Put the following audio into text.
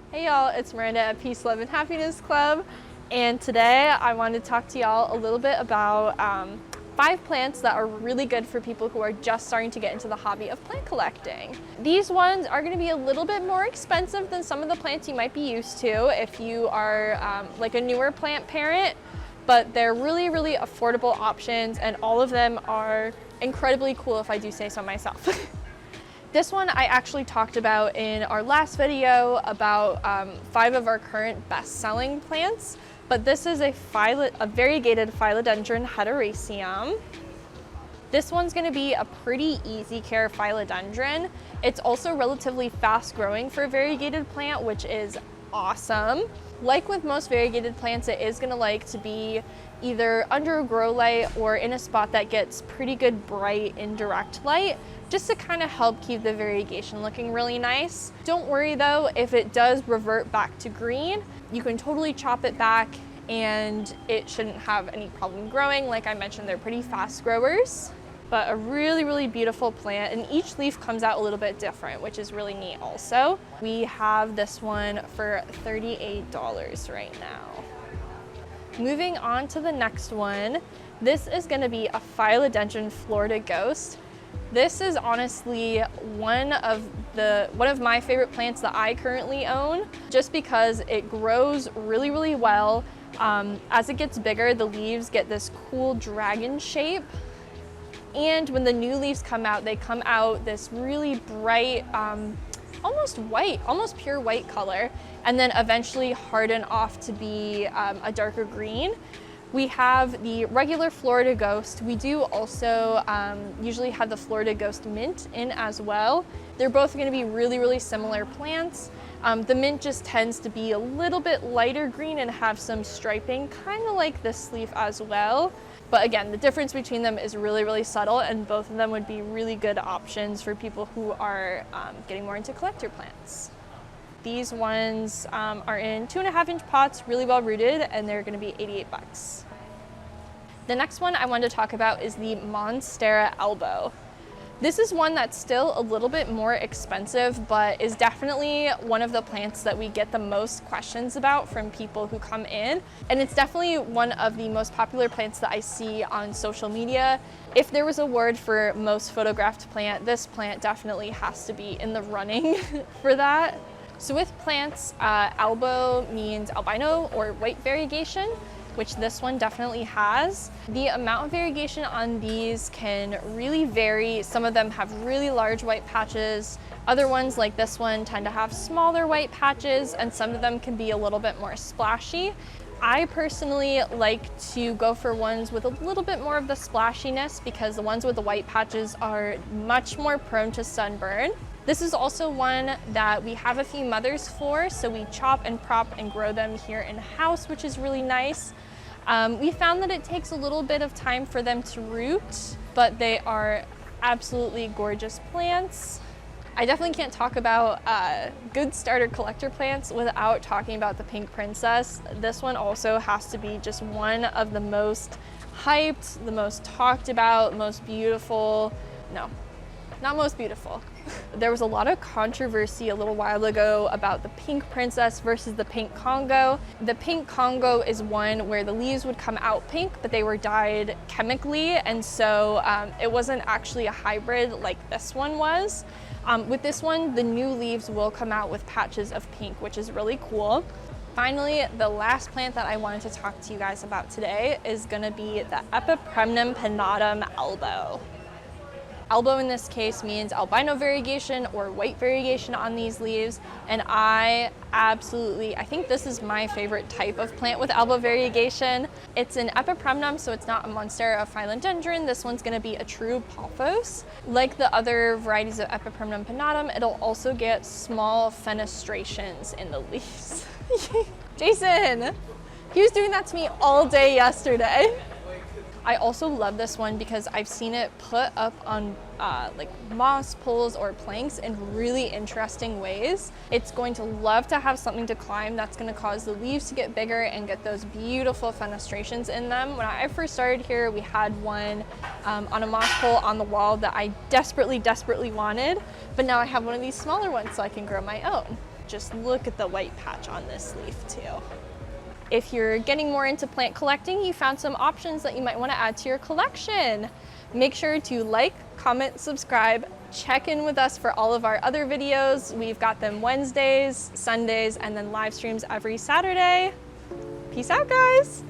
Hey y'all, it's Miranda at Peace, Love, and Happiness Club, and today I wanted to talk to y'all a little bit about 5 plants that are really good for people who are just starting to get into the hobby of plant collecting. These ones are going to be a little bit more expensive than some of the plants you might be used to if you are like a newer plant parent, but they're really, really affordable options, and all of them are incredibly cool if I do say so myself. This one I actually talked about in our last video about 5 of our current best-selling plants, but this is a variegated phylodendron heteroecium. This one's going to be a pretty easy care phylodendron. It's also relatively fast growing for a variegated plant, which is awesome. Like with most variegated plants, it is going to like to be either under a grow light or in a spot that gets pretty good bright indirect light, just to kind of help keep the variegation looking really nice. Don't worry though, if it does revert back to green, you can totally chop it back and it shouldn't have any problem growing. Like I mentioned, they're pretty fast growers, but a really, really beautiful plant, and each leaf comes out a little bit different, which is really neat also. We have this one for $38 right now. Moving on to the next one, this is going to be a phylodendron Florida Ghost. This is honestly one of my favorite plants that I currently own, just because it grows really, really well. As it gets bigger, the leaves get this cool dragon shape. And when the new leaves come out, they come out this really bright, almost white, almost pure white color, and then eventually harden off to be a darker green. We have the regular Florida Ghost. We do also usually have the Florida Ghost Mint in as well. They're both going to be really, really similar plants. The mint just tends to be a little bit lighter green and have some striping, kind of like this leaf as well. But again, the difference between them is really, really subtle, and both of them would be really good options for people who are getting more into collector plants. These ones are in 2.5-inch pots, really well rooted, and they're going to be $88. The next one I wanted to talk about is the Monstera elbow. This is one that's still a little bit more expensive, but is definitely one of the plants that we get the most questions about from people who come in. And it's definitely one of the most popular plants that I see on social media. If there was a word for most photographed plant, this plant definitely has to be in the running for that. So with plants, elbow means albino or white variegation, which this one definitely has. The amount of variegation on these can really vary. Some of them have really large white patches. Other ones, like this one, tend to have smaller white patches, and some of them can be a little bit more splashy. I personally like to go for ones with a little bit more of the splashiness, because the ones with the white patches are much more prone to sunburn. This is also one that we have a few mothers for, so we chop and prop and grow them here in-house, which is really nice. We found that it takes a little bit of time for them to root, but they are absolutely gorgeous plants. I definitely can't talk about good starter collector plants without talking about the Pink Princess. This one also has to be just one of the most hyped, the most talked about, most beautiful. No, not most beautiful. There was a lot of controversy a little while ago about the Pink Princess versus the Pink Congo. The Pink Congo is one where the leaves would come out pink, but they were dyed chemically, and so it wasn't actually a hybrid like this one was. With this one, the new leaves will come out with patches of pink, which is really cool. Finally, the last plant that I wanted to talk to you guys about today is going to be the Epipremnum pinnatum elbow. Elbow in this case means albino variegation or white variegation on these leaves, and I think this is my favorite type of plant with elbow variegation. It's an Epipremnum, so it's not a Monstera phylodendron. This one's going to be a true pothos. Like the other varieties of Epipremnum pinnatum, it'll also get small fenestrations in the leaves. Jason, he was doing that to me all day yesterday. I also love this one because I've seen it put up on like moss poles or planks in really interesting ways. It's going to love to have something to climb that's going to cause the leaves to get bigger and get those beautiful fenestrations in them. When I first started here, we had one on a moss pole on the wall that I desperately wanted, but now I have one of these smaller ones so I can grow my own. just look at the white patch on this leaf too. If you're getting more into plant collecting, you found some options that you might want to add to your collection. Make sure to like, comment, subscribe, check in with us for all of our other videos. We've got them Wednesdays, Sundays, and then live streams every Saturday. Peace out, guys.